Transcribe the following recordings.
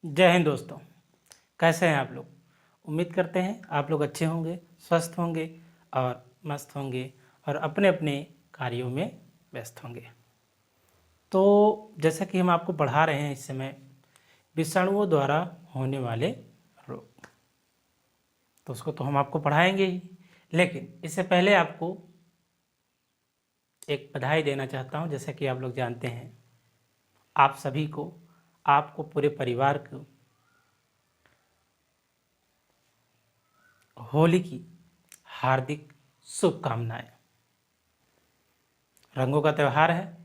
जय हिंद दोस्तों। कैसे हैं आप लोग? उम्मीद करते हैं आप लोग अच्छे होंगे, स्वस्थ होंगे और मस्त होंगे और अपने अपने कार्यों में व्यस्त होंगे। तो जैसा कि हम आपको पढ़ा रहे हैं इस समय विषाणुओं द्वारा होने वाले रोग, तो उसको तो हम आपको पढ़ाएंगे ही, लेकिन इससे पहले आपको एक बधाई देना चाहता हूं। जैसा कि आप लोग जानते हैं, आप सभी को, आपको पूरे परिवार को होली की हार्दिक शुभकामनाएं। रंगों का त्यौहार है,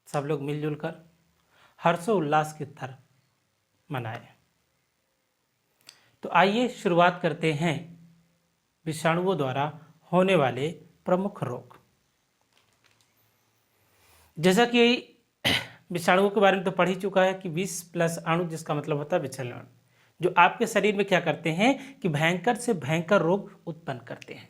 सब लोग मिलजुल कर हर्षोल्लास की तरह मनाएं। तो आइए शुरुआत करते हैं विषाणुओं द्वारा होने वाले प्रमुख रोग। जैसा कि विषाणुओं के बारे में तो पढ़ ही चुका है कि विष प्लस अणु, जिसका मतलब होता है विचलन, जो आपके शरीर में क्या करते हैं कि भयंकर से भयंकर रोग उत्पन्न करते हैं।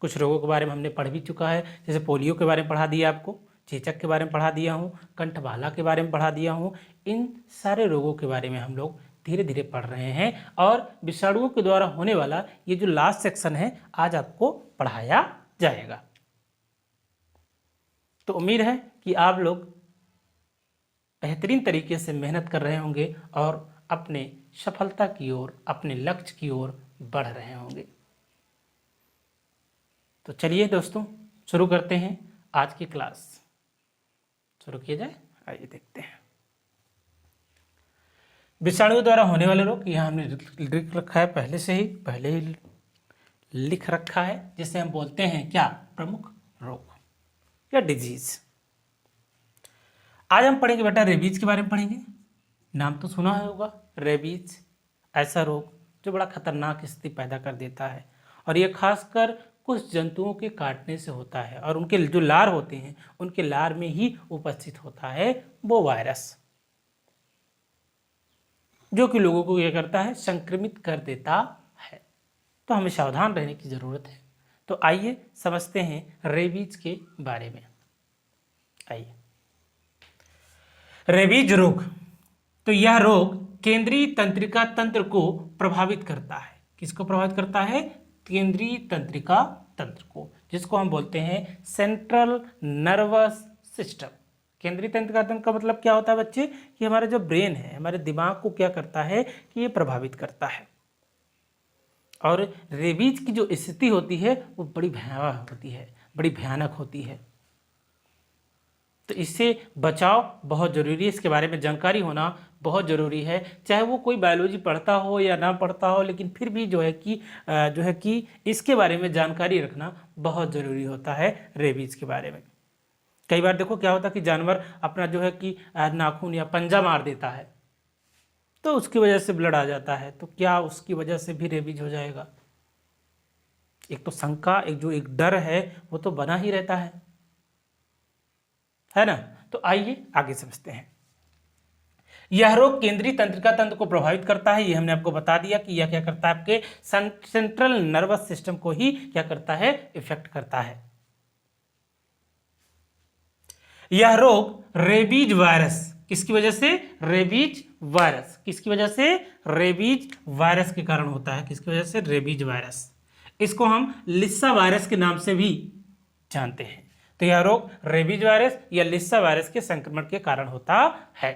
कुछ रोगों के बारे में हमने पढ़ भी चुका है, जैसे पोलियो के बारे में पढ़ा दिया आपको, चेचक के बारे में पढ़ा दिया हूँ, कंठभाला के बारे में पढ़ा दिया हूँ। इन सारे रोगों के बारे में हम लोग धीरे धीरे पढ़ रहे हैं और विषाणुओं के द्वारा होने वाला ये जो लास्ट सेक्शन है आज आपको पढ़ाया जाएगा। तो उम्मीद है कि आप लोग बेहतरीन तरीके से मेहनत कर रहे होंगे और अपने सफलता की ओर, अपने लक्ष्य की ओर बढ़ रहे होंगे। तो चलिए दोस्तों, शुरू करते हैं आज की क्लास। शुरू किया जाए, आइए देखते हैं विषाणु द्वारा होने वाले रोग। यहाँ हमने लिख रखा है, पहले ही लिख रखा है, जिसे हम बोलते हैं क्या, प्रमुख रोग या डिजीज। आज हम पढ़ेंगे बेटा रेबीज के बारे में पढ़ेंगे। नाम तो सुना होगा, रेबीज ऐसा रोग जो बड़ा खतरनाक स्थिति पैदा कर देता है और यह खासकर कुछ जंतुओं के काटने से होता है और उनके जो लार होते हैं उनके लार में ही उपस्थित होता है वो वायरस, जो कि लोगों को क्या करता है, संक्रमित कर देता है। तो हमें सावधान रहने की जरूरत है। तो आइए समझते हैं रेबीज के बारे में। आइए, रेबीज रोग, तो यह रोग केंद्रीय तंत्रिका तंत्र को प्रभावित करता है। किसको प्रभावित करता है? केंद्रीय तंत्रिका तंत्र को, जिसको हम बोलते हैं सेंट्रल नर्वस सिस्टम। केंद्रीय तंत्रिका तंत्र का मतलब क्या होता है बच्चे? कि हमारा जो ब्रेन है, हमारे दिमाग को क्या करता है कि ये प्रभावित करता है। और रेबीज की जो स्थिति होती है वो बड़ी भयावह होती है, बड़ी भयानक होती है। तो इससे बचाव बहुत ज़रूरी है, इसके बारे में जानकारी होना बहुत ज़रूरी है। चाहे वो कोई बायोलॉजी पढ़ता हो या ना पढ़ता हो, लेकिन फिर भी जो है कि इसके बारे में जानकारी रखना बहुत ज़रूरी होता है रेबीज के बारे में। कई बार देखो क्या होता है कि जानवर अपना जो है कि नाखून या पंजा मार देता है, तो उसकी वजह से ब्लड आ जाता है। तो क्या उसकी वजह से भी रेबीज हो जाएगा? एक तो शंका, एक डर है, वो तो बना ही रहता है ना। तो आइए आगे समझते हैं। यह रोग केंद्रीय तंत्रिका तंत्र को प्रभावित करता है। ये हमने आपको बता दिया कि यह क्या करता है, आपके सेंट्रल नर्वस सिस्टम को ही क्या करता है, इफेक्ट करता है। यह रोग रेबीज वायरस, किसकी वजह से? Rabies virus. किसकी वजह से? रेबीज वायरस के कारण होता है। किसकी वजह से? Rabies virus. इसको हम लिस्सा वायरस के नाम से भी जानते हैं। तो यह रोग रेबीज वायरस या लिस्सा वायरस के संक्रमण के कारण होता है।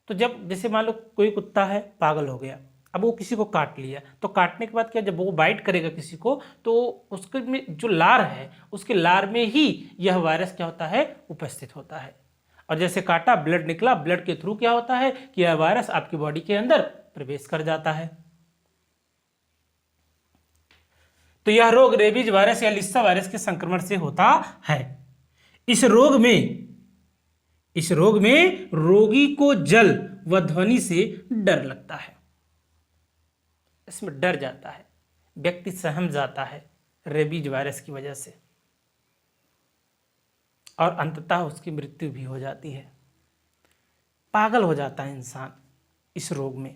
तो जब जैसे मान लो कोई कुत्ता है, पागल हो गया, अब वो किसी को काट लिया, तो काटने के बाद क्या, जब वो बाइट करेगा किसी को, तो उसके में जो लार है, उसके लार में ही यह वायरस क्या होता है, उपस्थित होता है। और जैसे काटा, ब्लड निकला, ब्लड के थ्रू क्या होता है कि यह वायरस आपकी बॉडी के अंदर प्रवेश कर जाता है। तो यह रोग रेबीज वायरस या लिस्सा वायरस के संक्रमण से होता है। इस रोग में रोगी को जल व ध्वनि से डर लगता है। इसमें डर जाता है, व्यक्ति सहम जाता है रेबीज वायरस की वजह से, और अंततः उसकी मृत्यु भी हो जाती है। पागल हो जाता है इंसान इस रोग में।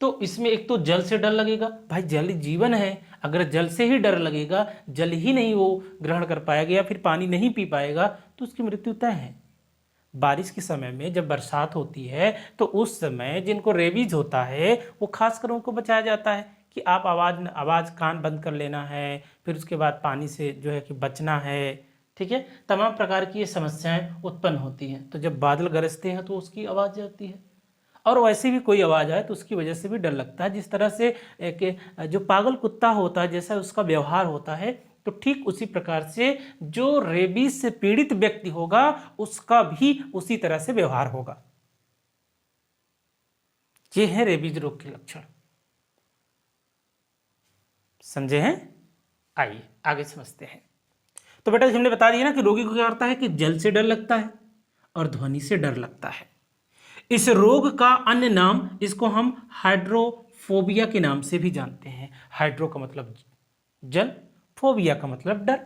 तो इसमें एक तो जल से डर लगेगा, भाई जल जीवन है, अगर जल से ही डर लगेगा, जल ही नहीं वो ग्रहण कर पाएगा या फिर पानी नहीं पी पाएगा तो उसकी मृत्यु तय है। बारिश के समय में जब बरसात होती है तो उस समय जिनको रेबीज होता है वो खासकर उनको बचाया जाता है कि आप आवाज़ कान बंद कर लेना है, फिर उसके बाद पानी से जो है कि बचना है, ठीक है। तमाम प्रकार की ये समस्याएं उत्पन्न होती हैं। तो जब बादल गरजते हैं तो उसकी आवाज़ आती है, और वैसे भी कोई आवाज़ आए तो उसकी वजह से भी डर लगता है। जिस तरह से एक जो पागल कुत्ता होता है जैसा उसका व्यवहार होता है, तो ठीक उसी प्रकार से जो रेबीज से पीड़ित व्यक्ति होगा उसका भी उसी तरह से व्यवहार होगा। ये है रेबीज रोग के लक्षण, समझे हैं? आइए आगे समझते हैं। तो बेटा हमने बता दिया ना कि रोगी को क्या करता है कि जल से डर लगता है और ध्वनि से डर लगता है। इस रोग का अन्य नाम, इसको हम हाइड्रोफोबिया के नाम से भी जानते हैं। हाइड्रो का मतलब जल, फोबिया का मतलब डर।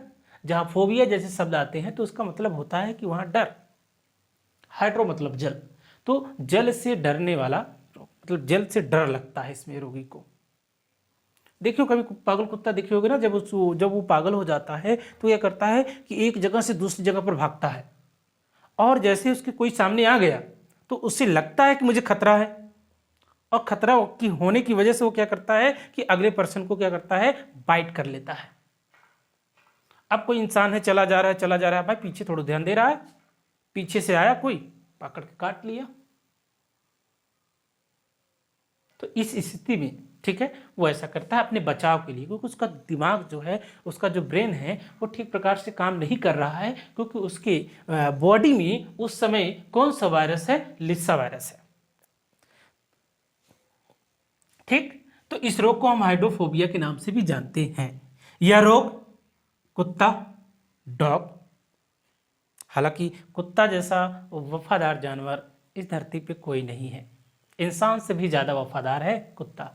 जहां फोबिया जैसे शब्द आते हैं तो उसका मतलब होता है कि वहां डर। हाइड्रो मतलब जल, तो जल से डरने वाला, मतलब जल से डर लगता है इसमें रोगी को। देखियो कभी पागल कुत्ता देखे होगे ना, जब वो पागल हो जाता है तो यह करता है कि एक जगह से दूसरी जगह पर भागता है, और जैसे उसके कोई सामने आ गया तो उससे लगता है कि मुझे खतरा है, और खतरा की होने की वजह से वो क्या करता है कि अगले पर्सन को क्या करता है, बाइट कर लेता है। अब कोई इंसान है, चला जा रहा है, भाई पीछे थोड़ा ध्यान दे रहा है, पीछे से आया कोई, पकड़ के काट लिया। तो इस स्थिति में, ठीक है, वो ऐसा करता है अपने बचाव के लिए, क्योंकि उसका दिमाग जो है, उसका जो ब्रेन है वो ठीक प्रकार से काम नहीं कर रहा है, क्योंकि उसके बॉडी में उस समय कौन सा वायरस है, लिस्सा वायरस है। ठीक, तो इस रोग को हम हाइड्रोफोबिया के नाम से भी जानते हैं। यह रोग कुत्ता, डॉग, हालांकि कुत्ता जैसा वफादार जानवर इस धरती पे कोई नहीं है, इंसान से भी ज्यादा वफादार है कुत्ता।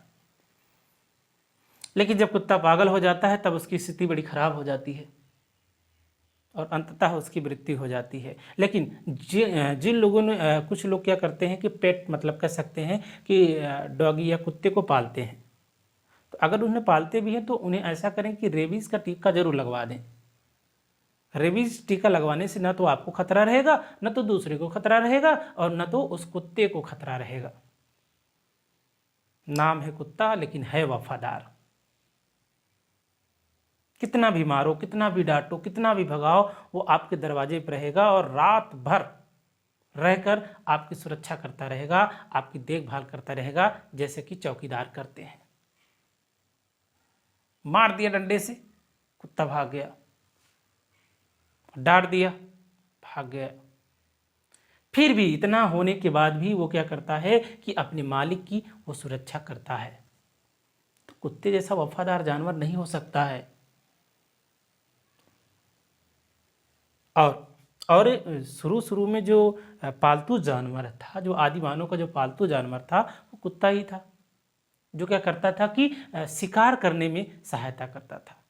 लेकिन जब कुत्ता पागल हो जाता है तब उसकी स्थिति बड़ी खराब हो जाती है और अंततः उसकी मृत्यु हो जाती है। लेकिन जिन लोगों ने कुछ लोग क्या करते हैं कि पेट, मतलब कह सकते हैं कि डॉगी या कुत्ते को पालते हैं, तो अगर उन्हें पालते भी हैं तो उन्हें ऐसा करें कि रेबीज का टीका जरूर लगवा दें। रेबीज टीका लगवाने से न तो आपको खतरा रहेगा, न तो दूसरे को खतरा रहेगा, और न तो उस कुत्ते को खतरा रहेगा। नाम है कुत्ता लेकिन है वफादार। कितना भी मारो, कितना भी डांटो, कितना भी भगाओ, वो आपके दरवाजे पर रहेगा और रात भर रहकर आपकी सुरक्षा करता रहेगा, आपकी देखभाल करता रहेगा, जैसे कि चौकीदार करते हैं। मार दिया डंडे से, कुत्ता भाग गया, डांट दिया, भाग गया। फिर भी इतना होने के बाद भी वो क्या करता है कि अपने मालिक की वो सुरक्षा करता है। तो कुत्ते जैसा वफादार जानवर नहीं हो सकता है। और शुरू में जो पालतू जानवर था, जो आदि मानव का जो पालतू जानवर था, वो कुत्ता ही था, जो क्या करता था कि शिकार करने में सहायता करता था।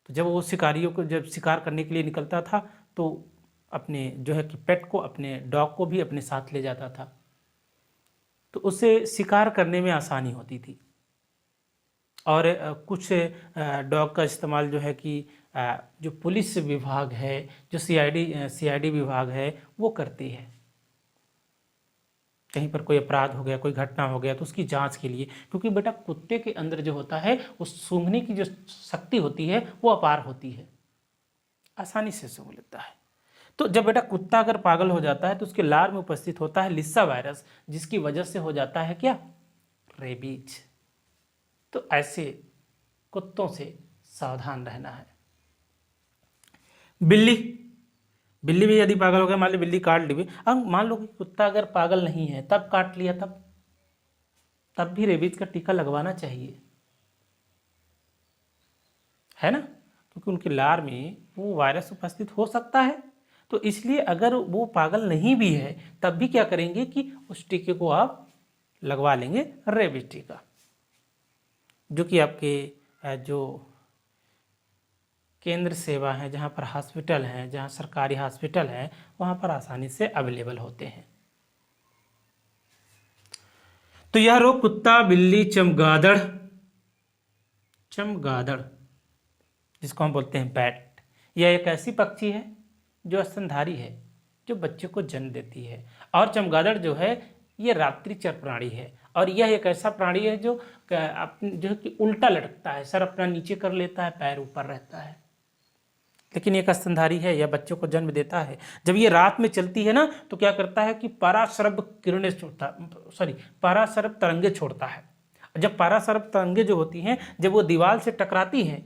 तो जब वो शिकारियों को, जब शिकार करने के लिए निकलता था तो अपने जो है कि पेट को, अपने डॉग को भी अपने साथ ले जाता था, तो उससे शिकार करने में आसानी होती थी। और कुछ डॉग का इस्तेमाल जो है कि जो पुलिस विभाग है, जो सीआईडी विभाग है, वो करती है। कहीं पर कोई अपराध हो गया, कोई घटना हो गया तो उसकी जांच के लिए, क्योंकि बेटा कुत्ते के अंदर जो होता है वो सूंघने की जो शक्ति होती है वो अपार होती है, आसानी से सूंघ लेता है। तो जब बेटा कुत्ता अगर पागल हो जाता है तो उसके लार में उपस्थित होता है लिस्सा वायरस, जिसकी वजह से हो जाता है क्या, रेबीज। तो ऐसे कुत्तों से सावधान रहना है। बिल्ली भी यदि पागल हो गया, मान लो बिल्ली काट ली, अब मान लो कि कुत्ता अगर पागल नहीं है तब काट लिया, तब भी रेबीज का टीका लगवाना चाहिए, है ना, क्योंकि उनके लार में वो वायरस उपस्थित हो सकता है। तो इसलिए अगर वो पागल नहीं भी है तब भी क्या करेंगे कि उस टीके को आप लगवा लेंगे, रेबीज टीका, जो कि आपके जो केंद्र सेवा है, जहाँ पर हॉस्पिटल हैं, जहाँ सरकारी हॉस्पिटल हैं, वहाँ पर आसानी से अवेलेबल होते हैं। तो यह रोग कुत्ता, बिल्ली, चमगादड़, चमगादड़ जिसको हम बोलते हैं बैट, यह एक ऐसी पक्षी है जो स्तनधारी है, जो बच्चे को जन्म देती है। और चमगादड़ जो है ये रात्रिचर प्राणी है, और यह एक ऐसा प्राणी है जो जो कि उल्टा लटकता है, सर अपना नीचे कर लेता है, पैर ऊपर रहता है, लेकिन एक स्तनधारी है, यह बच्चों को जन्म देता है। जब ये रात में चलती है ना तो क्या करता है कि पराशरभ किरणें छोड़ता, पराशरभ तरंगे छोड़ता है। जब पराशरभ तरंगे जो होती हैं जब वो दीवार से टकराती हैं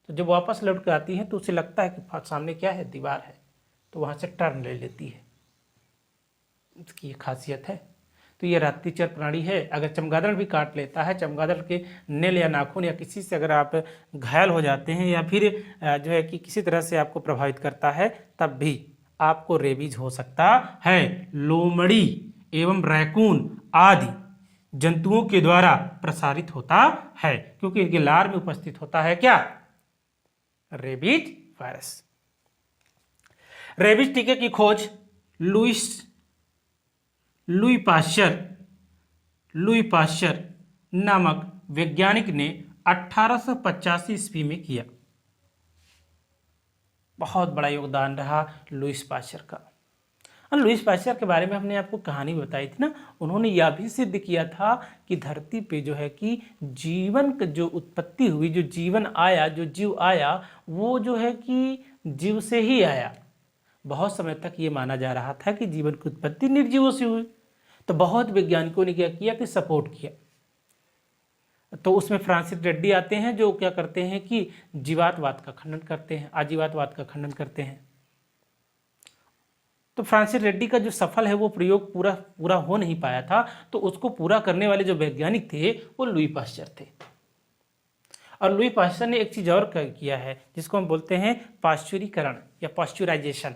तो जब वापस लौट कर आती हैं तो उसे लगता है कि सामने क्या है, दीवार है, तो वहाँ से टर्न ले लेती है। इसकी ये खासियत है। तो ये रात्रिचर प्राणी है। अगर चमगादड़ भी काट लेता है, चमगादड़ के नेल या नाखून या किसी से अगर आप घायल हो जाते हैं या फिर जो है कि किसी तरह से आपको प्रभावित करता है, तब भी आपको रेबीज हो सकता है। लोमड़ी एवं रैकून आदि जंतुओं के द्वारा प्रसारित होता है, क्योंकि इनके लार में उपस्थित होता है क्या, रेबीज वायरस। रेबीज टीके की खोज लुई पाश्चर नामक वैज्ञानिक ने 1885 ईस्वी में किया। बहुत बड़ा योगदान रहा लुईस पाश्चर का। और लुईस पाश्चर के बारे में हमने आपको कहानी बताई थी ना, उन्होंने यह भी सिद्ध किया था कि धरती पे जो है कि जीवन की जो उत्पत्ति हुई, जो जीवन आया, जो जीव आया, वो जो है कि जीव से ही आया। बहुत समय तक ये माना जा रहा था कि जीवन की उत्पत्ति निर्जीवों से हुई, तो बहुत वैज्ञानिकों ने क्या किया कि सपोर्ट किया। तो उसमें फ्रांसिस रेड्डी आते हैं जो क्या करते हैं कि जीवात्मवाद का खंडन करते हैं, आजीवात्मवाद का खंडन करते हैं। तो फ्रांसिस रेड्डी का जो सफल है वो प्रयोग पूरा हो नहीं पाया था, तो उसको पूरा करने वाले जो वैज्ञानिक थे वो लुई पाश्चर थे। और लुई पाश्चर ने एक चीज और किया है जिसको हम बोलते हैं पाश्चुरीकरण या पाश्चुराइजेशन,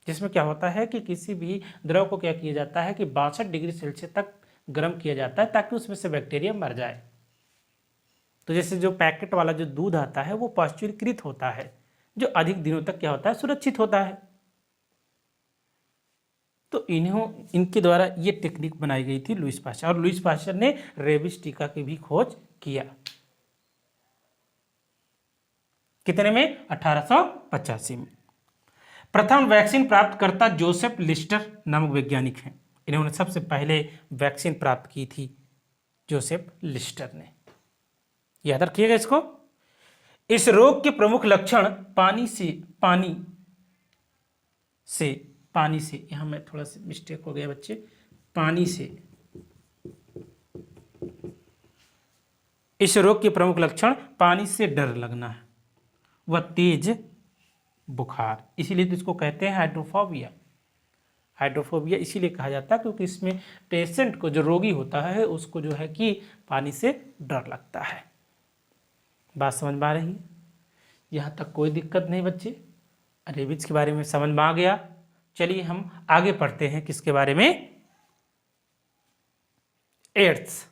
जिसमें क्या होता है कि किसी भी द्रव को क्या किया जाता है कि 62 डिग्री सेल्सियस तक गर्म किया जाता है ताकि उसमें से बैक्टीरिया मर जाए। तो जैसे जो पैकेट वाला जो दूध आता है वो पाश्चुरीकृत होता है, जो अधिक दिनों तक क्या होता है, सुरक्षित होता है। तो इनके द्वारा ये टेक्निक बनाई गई थी लुईस पाश्चर, और लुईस पाश्चर ने रेबीज टीका की भी खोज किया। कितने में, 1885 में। प्रथम वैक्सीन प्राप्तकर्ता जोसेफ लिस्टर नामक वैज्ञानिक हैं। इन्होंने सबसे पहले वैक्सीन प्राप्त की थी, जोसेफ लिस्टर ने। याद रखिएगा इसको। इस रोग के प्रमुख लक्षण पानी से यहां में थोड़ा सा मिस्टेक हो गया बच्चे, पानी से। इस रोग के प्रमुख लक्षण पानी से डर लगना है, वह तेज बुखार, इसीलिए तो इसको कहते हैं हाइड्रोफोबिया। हाइड्रोफोबिया इसीलिए कहा जाता है क्योंकि इसमें पेशेंट को, जो रोगी होता है, उसको जो है कि पानी से डर लगता है। बात समझ में आ रही है? यहाँ तक कोई दिक्कत नहीं बच्चे। रेबीज के बारे में समझ में आ गया। चलिए हम आगे पढ़ते हैं किसके बारे में, एड्स,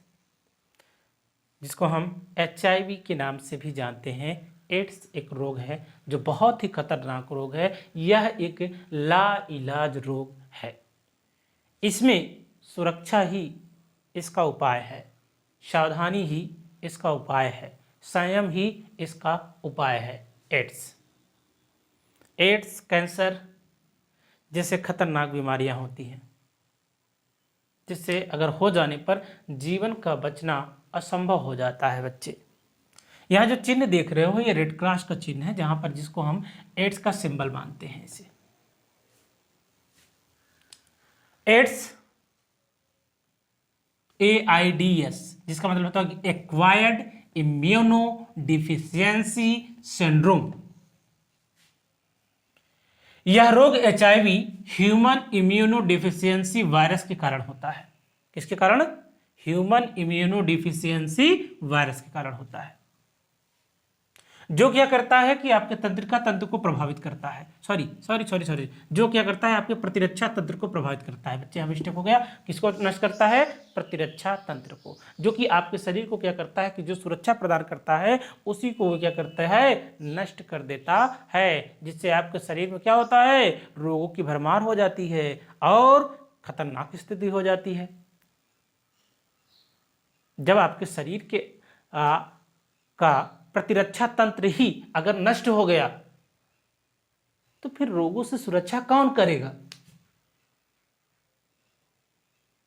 जिसको हम HIV के नाम से भी जानते हैं। एड्स एक रोग है जो बहुत ही खतरनाक रोग है। यह एक लाइलाज रोग है। इसमें सुरक्षा ही इसका उपाय है, सावधानी ही इसका उपाय है, संयम ही इसका उपाय है। एड्स कैंसर जैसे खतरनाक बीमारियां होती हैं, जिससे अगर हो जाने पर जीवन का बचना असंभव हो जाता है बच्चे। यहाँ जो चिन्ह देख रहे हो ये रेड क्रॉस का चिन्ह है, जहां पर जिसको हम एड्स का सिंबल मानते हैं। इसे एड्स AIDS, जिसका मतलब होता है कि एक्वायर्ड इम्यूनो डिफिशियंसी सिंड्रोम। यह रोग HIV human immuno deficiency virus के कारण होता है। किसके कारण? ह्यूमन इम्यूनो डिफिशियंसी वायरस के कारण होता है, जो क्या करता है कि आपके तंत्रिका तंत्र को प्रभावित करता है। सॉरी, जो क्या करता है आपके प्रतिरक्षा तंत्र को प्रभावित करता है। बच्चे, यहाँ मिस्टेक हो गया। किसको नष्ट करता है? प्रतिरक्षा तंत्र को, जो कि आपके शरीर को क्या करता है कि जो सुरक्षा प्रदान करता है उसी को क्या करता है? नष्ट कर देता है, जिससे आपके शरीर में क्या होता है? रोगों की भरमार हो जाती है और खतरनाक स्थिति हो जाती है। जब आपके शरीर के का प्रतिरक्षा तंत्र ही अगर नष्ट हो गया तो फिर रोगों से सुरक्षा कौन करेगा।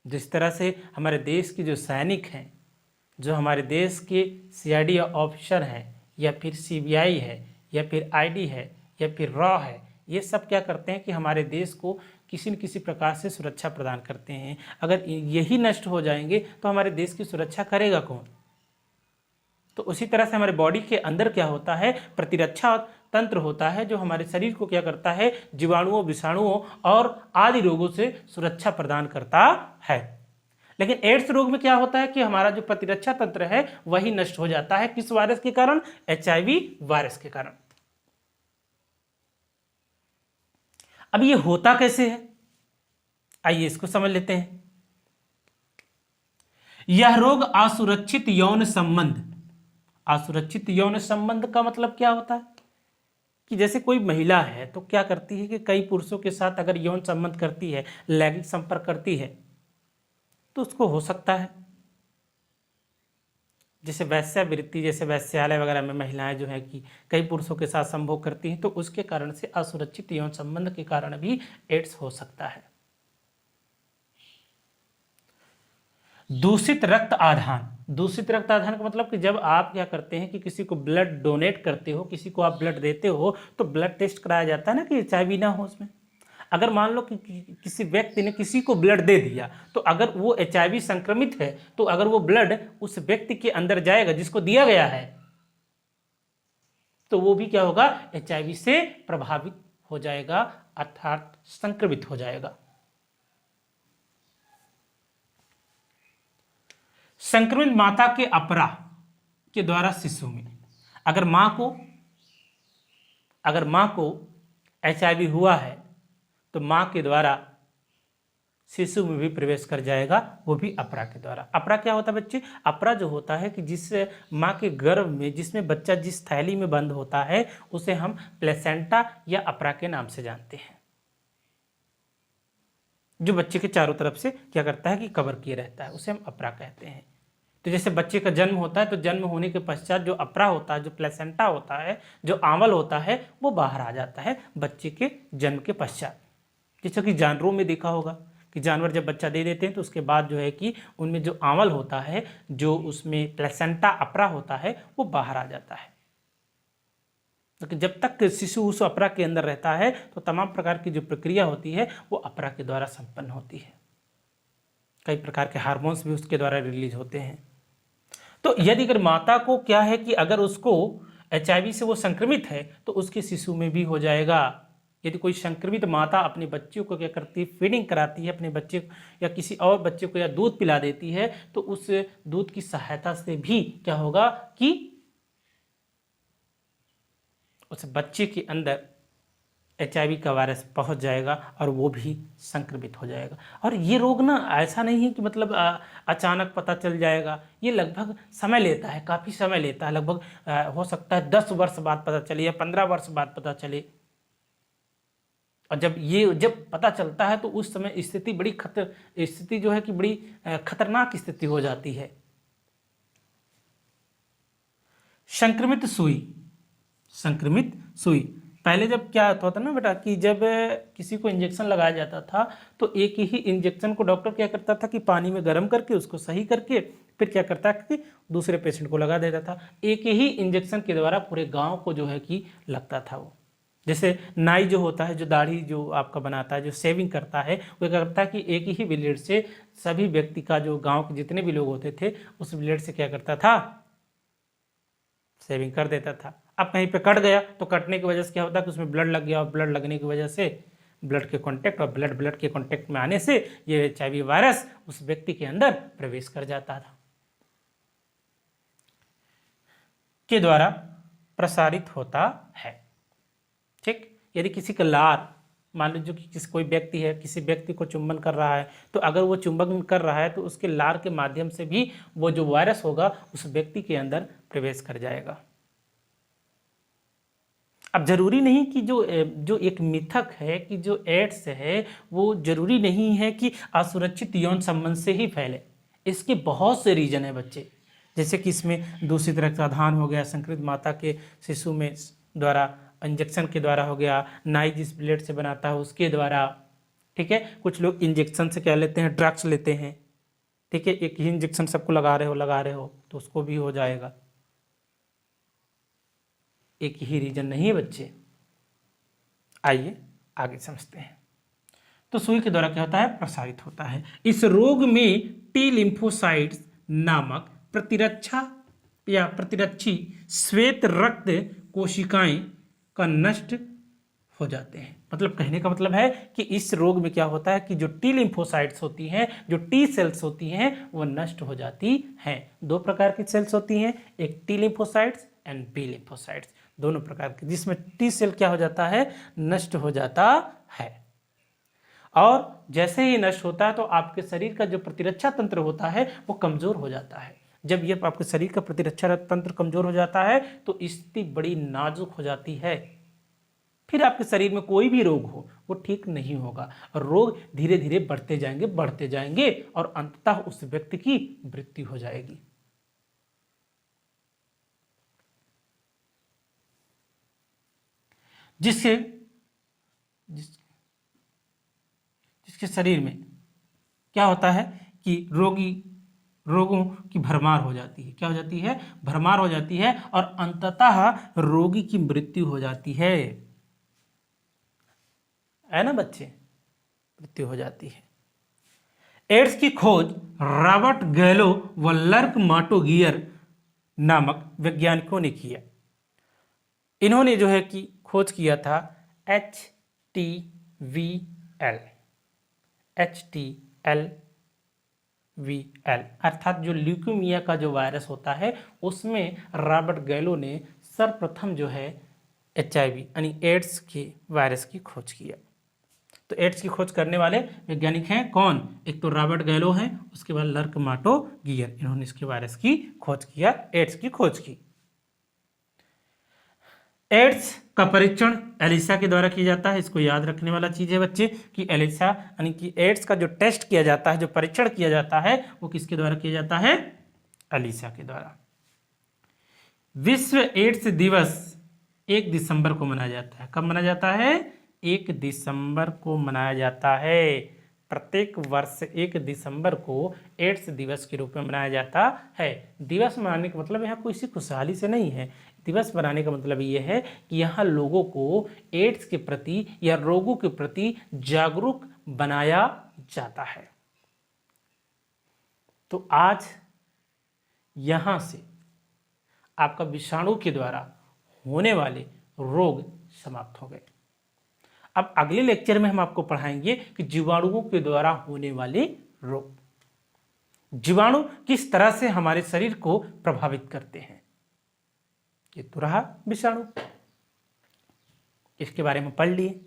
जिस तरह से हमारे देश के जो सैनिक हैं, जो हमारे देश के सीआईडी ऑफिसर हैं, या फिर सीबीआई है, या फिर आईडी है, या फिर रॉ है, ये सब क्या करते हैं कि हमारे देश को किसी न किसी प्रकार से सुरक्षा प्रदान करते हैं। अगर यही नष्ट हो जाएंगे तो हमारे देश की सुरक्षा करेगा कौन। तो उसी तरह से हमारे बॉडी के अंदर क्या होता है, प्रतिरक्षा तंत्र होता है जो हमारे शरीर को क्या करता है, जीवाणुओं, विषाणुओं और आदि रोगों से सुरक्षा प्रदान करता है। लेकिन एड्स रोग में क्या होता है कि हमारा जो प्रतिरक्षा तंत्र है वही नष्ट हो जाता है। किस वायरस के कारण? HIV वायरस के कारण। अब ये होता कैसे है, आइए इसको समझ लेते हैं। यह रोग असुरक्षित यौन संबंध, असुरक्षित यौन संबंध का मतलब क्या होता है कि जैसे कोई महिला है तो क्या करती है कि कई पुरुषों के साथ अगर यौन संबंध करती है, लैंगिक संपर्क करती है, तो उसको हो सकता है जैसे वैश्यावृत्ति, जैसे वैश्यालय वगैरह में महिलाएं जो है कि कई पुरुषों के साथ संभोग करती हैं, तो उसके कारण से असुरक्षित यौन संबंध के कारण भी एड्स हो सकता है। दूषित रक्त आधान, दूषित रक्त आधान का मतलब कि जब आप क्या करते हैं कि किसी को ब्लड डोनेट करते हो, किसी को आप ब्लड देते हो, तो ब्लड टेस्ट कराया जाता है ना कि HIV ना हो उसमें। अगर मान लो कि किसी व्यक्ति ने किसी को ब्लड दे दिया, तो अगर वो HIV संक्रमित है तो अगर वो ब्लड उस व्यक्ति के अंदर जाएगा जिसको दिया गया है, तो वो भी क्या होगा, HIV से प्रभावित हो जाएगा, अर्थात संक्रमित हो जाएगा। संक्रमित माता के अपरा के द्वारा शिशु में, अगर मां को HIV हुआ है तो मां के द्वारा शिशु में भी प्रवेश कर जाएगा, वो भी अपरा के द्वारा। अपरा क्या होता है बच्चे? अपरा जो होता है कि जिस मां के गर्भ में, जिसमें बच्चा जिस थैली में बंद होता है, उसे हम प्लेसेंटा या अपरा के नाम से जानते हैं, जो बच्चे के चारों तरफ से क्या करता है कि कवर किए रहता है, उसे हम अपरा कहते हैं। तो जैसे बच्चे का जन्म होता है तो जन्म होने के पश्चात जो अपरा होता है, जो प्लेसेंटा होता है, जो आंवल होता है, वो बाहर आ जाता है बच्चे के जन्म के पश्चात। जैसे कि जानवरों में देखा होगा कि जानवर जब बच्चा दे देते हैं तो उसके बाद जो है कि उनमें जो आंवल होता है, जो उसमें प्लेसेंटा अपरा होता है, वो बाहर आ जाता है। तो जब तक शिशु उस अपरा के अंदर रहता है तो तमाम प्रकार की जो प्रक्रिया होती है वो अपरा के द्वारा संपन्न होती है। कई प्रकार के हार्मोन्स भी उसके द्वारा रिलीज होते हैं। तो यदि अगर माता को क्या है कि अगर उसको HIV से वो संक्रमित है तो उसके शिशु में भी हो जाएगा। यदि कोई संक्रमित माता अपने बच्चे को क्या करती है, फीडिंग कराती है अपने बच्चे को या किसी और बच्चे को, या दूध पिला देती है, तो उस दूध की सहायता से भी क्या होगा कि उस बच्चे के अंदर HIV का वायरस पहुंच जाएगा और वो भी संक्रमित हो जाएगा। और ये रोग ना ऐसा नहीं है कि मतलब अचानक पता चल जाएगा, ये लगभग समय लेता है, काफ़ी समय लेता है। लगभग हो सकता है 10 वर्ष बाद पता चले या 15 वर्ष बाद पता चले। और जब पता चलता है तो उस समय स्थिति जो है कि बड़ी खतरनाक स्थिति हो जाती है। संक्रमित सुई, पहले जब क्या होता था ना बेटा कि जब किसी को इंजेक्शन लगाया जाता था तो एक ही इंजेक्शन को डॉक्टर क्या करता था कि पानी में गर्म करके उसको सही करके फिर क्या करता है कि दूसरे पेशेंट को लगा देता था। एक ही इंजेक्शन के द्वारा पूरे गांव को जो है कि लगता था। वो जैसे नाई जो होता है, जो दाढ़ी जो आपका बनाता है, जो शेविंग करता है, वो क्या करता है कि एक ही ब्लेड से सभी व्यक्ति का, जो गाँव के जितने भी लोग होते थे, उस ब्लेड से क्या करता था, शेविंग कर देता था। अब कहीं पे कट गया तो कटने की वजह से क्या होता है कि उसमें ब्लड लग गया, और ब्लड लगने की वजह से ब्लड के कांटेक्ट और ब्लड के कांटेक्ट में आने से ये HIV वायरस उस व्यक्ति के अंदर प्रवेश कर जाता था, के द्वारा प्रसारित होता है। ठीक, यदि किसी का लार, मान लीजिए कि कोई व्यक्ति है, किसी व्यक्ति को चुंबन कर रहा है, तो अगर वो चुंबन कर रहा है तो उसके लार के माध्यम से भी वो जो वायरस होगा उस व्यक्ति के अंदर प्रवेश कर जाएगा। अब जरूरी नहीं कि जो एक मिथक है कि जो एड्स है वो जरूरी नहीं है कि असुरक्षित यौन संबंध से ही फैले। इसके बहुत से रीजन है बच्चे, जैसे कि इसमें दूषित रक्तदान हो गया, संक्रमित माता के शिशु में द्वारा इंजेक्शन के द्वारा हो गया, नाई जिस ब्लेड से बनाता है उसके द्वारा, ठीक है। कुछ लोग इंजेक्शन से क्या लेते हैं, ड्रग्स लेते हैं, ठीक है। एक ही इंजेक्शन सबको लगा रहे हो तो उसको भी हो जाएगा। एक ही रीजन नहीं है बच्चे। आइए आगे समझते हैं। तो सुई के द्वारा क्या होता है, प्रसारित होता है। इस रोग में टी लिम्फोसाइट्स नामक प्रतिरक्षा या प्रतिरक्षी श्वेत रक्त कोशिकाएं का नष्ट हो जाते हैं। मतलब कहने का मतलब है कि इस रोग में क्या होता है कि जो टी लिम्फोसाइट्स होती हैं, जो टी सेल्स होती हैं, वो नष्ट हो जाती हैं। दो प्रकार की सेल्स होती हैं, एक T lymphocytes and B lymphocytes, दोनों प्रकार के, जिसमें टी सेल क्या हो जाता है, नष्ट हो जाता है। और जैसे ही नष्ट होता है तो आपके शरीर का जो प्रतिरक्षा तंत्र होता है वो कमजोर हो जाता है। जब ये आपके शरीर का प्रतिरक्षा तंत्र कमजोर हो जाता है तो स्थिति बड़ी नाजुक हो जाती है। फिर आपके शरीर में कोई भी रोग हो वो ठीक नहीं होगा, और रोग धीरे धीरे बढ़ते जाएंगे और अंततः उस व्यक्ति की मृत्यु हो जाएगी। जिसके शरीर में क्या होता है कि रोगों की भरमार हो जाती है। क्या हो जाती है, भरमार हो जाती है, और अंततः रोगी की मृत्यु हो जाती है ना बच्चे, मृत्यु हो जाती है। एड्स की खोज रॉबर्ट गैलो व लर्क माटोगियर नामक वैज्ञानिकों ने किया। इन्होंने जो है कि खोज किया था HTLV-L अर्थात जो ल्यूकेमिया का जो वायरस होता है उसमें रॉबर्ट गैलो ने सर्वप्रथम जो है HIV यानी एड्स के वायरस की खोज किया। तो एड्स की खोज करने वाले वैज्ञानिक हैं कौन, एक तो रॉबर्ट गैलो हैं, उसके बाद लर्क माटोगियर, इन्होंने इसके वायरस की खोज किया, एड्स की खोज की। एड्स का परीक्षण एलिसा के द्वारा किया जाता है। इसको याद रखने वाला चीज है बच्चे कि एलिसा यानी कि एड्स का जो टेस्ट किया जाता है, जो परीक्षण किया जाता है, वो किसके द्वारा किया जाता है, एलिसा के द्वारा। विश्व एड्स दिवस 1 दिसंबर को मनाया जाता है। कब मनाया जाता है, 1 दिसंबर को मनाया जाता है। प्रत्येक वर्ष 1 दिसंबर को एड्स दिवस के रूप में मनाया जाता है। दिवस मनाने का मतलब यहाँ कोई सी खुशहाली से नहीं है। दिवस मनाने का मतलब ये है कि यहाँ लोगों को एड्स के प्रति या रोगों के प्रति जागरूक बनाया जाता है। तो आज यहाँ से आपका विषाणु के द्वारा होने वाले रोग समाप्त हो गए। अब अगले लेक्चर में हम आपको पढ़ाएंगे कि जीवाणुओं के द्वारा होने वाले रोग, जीवाणु किस तरह से हमारे शरीर को प्रभावित करते हैं। ये तो रहा विषाणु, इसके बारे में पढ़ लिए,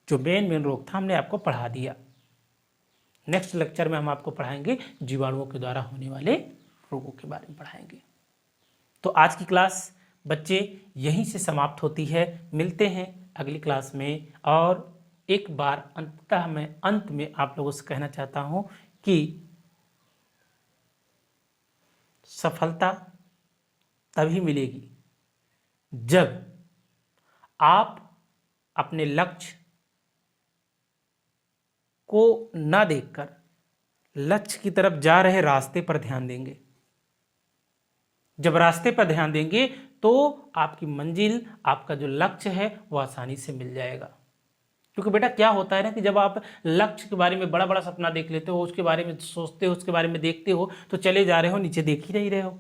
जो मेन रोग था हमने आपको पढ़ा दिया। नेक्स्ट लेक्चर में हम आपको पढ़ाएंगे जीवाणुओं के द्वारा होने वाले रोगों के बारे में पढ़ाएंगे। तो आज की क्लास बच्चे यहीं से समाप्त होती है। मिलते हैं अगली क्लास में। और एक बार अंततः मैं अंत में आप लोगों से कहना चाहता हूं कि सफलता तभी मिलेगी जब आप अपने लक्ष्य को ना देखकर लक्ष्य की तरफ जा रहे रास्ते पर ध्यान देंगे। जब रास्ते पर ध्यान देंगे तो आपकी मंजिल, आपका जो लक्ष्य है वो आसानी से मिल जाएगा। क्योंकि बेटा क्या होता है ना कि जब आप लक्ष्य के बारे में बड़ा बड़ा सपना देख लेते हो, उसके बारे में सोचते हो, उसके बारे में देखते हो, तो चले जा रहे हो, नीचे देख ही नहीं रहे हो,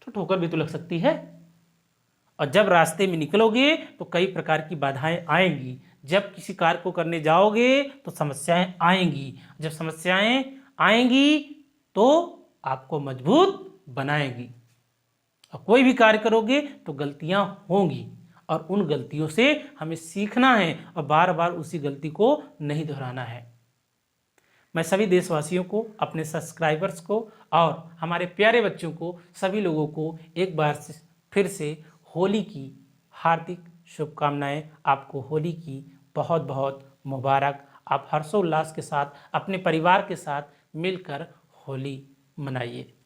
तो ठोकर भी तो लग सकती है। और जब रास्ते में निकलोगे तो कई प्रकार की बाधाएं आएंगी। जब किसी कार्य को करने जाओगे तो समस्याएं आएंगी। जब समस्याएं आएंगी तो आपको मजबूत बनाएगी। और कोई भी कार्य करोगे तो गलतियां होंगी, और उन गलतियों से हमें सीखना है और बार बार उसी गलती को नहीं दोहराना है। मैं सभी देशवासियों को, अपने सब्सक्राइबर्स को और हमारे प्यारे बच्चों को, सभी लोगों को एक बार फिर से होली की हार्दिक शुभकामनाएं। आपको होली की बहुत बहुत मुबारक। आप हर्षोल्लास के साथ अपने परिवार के साथ मिलकर होली मनाइए।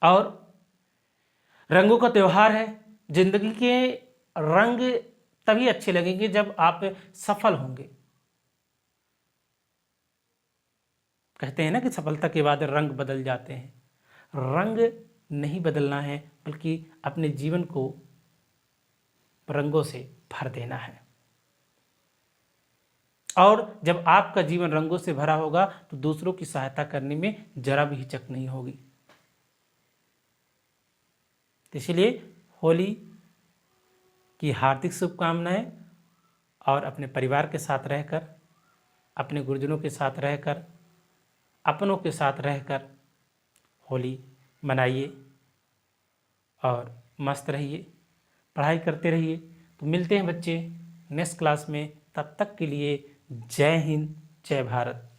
और रंगों का त्यौहार है। जिंदगी के रंग तभी अच्छे लगेंगे जब आप सफल होंगे। कहते हैं ना कि सफलता के बाद रंग बदल जाते हैं। रंग नहीं बदलना है, बल्कि अपने जीवन को रंगों से भर देना है। और जब आपका जीवन रंगों से भरा होगा तो दूसरों की सहायता करने में जरा भी हिचक नहीं होगी। इसलिए होली की हार्दिक शुभकामनाएं। और अपने परिवार के साथ रहकर, अपने गुरुजनों के साथ रहकर, अपनों के साथ रहकर होली मनाइए और मस्त रहिए, पढ़ाई करते रहिए। तो मिलते हैं बच्चे नेक्स्ट क्लास में। तब तक के लिए जय हिंद, जय भारत।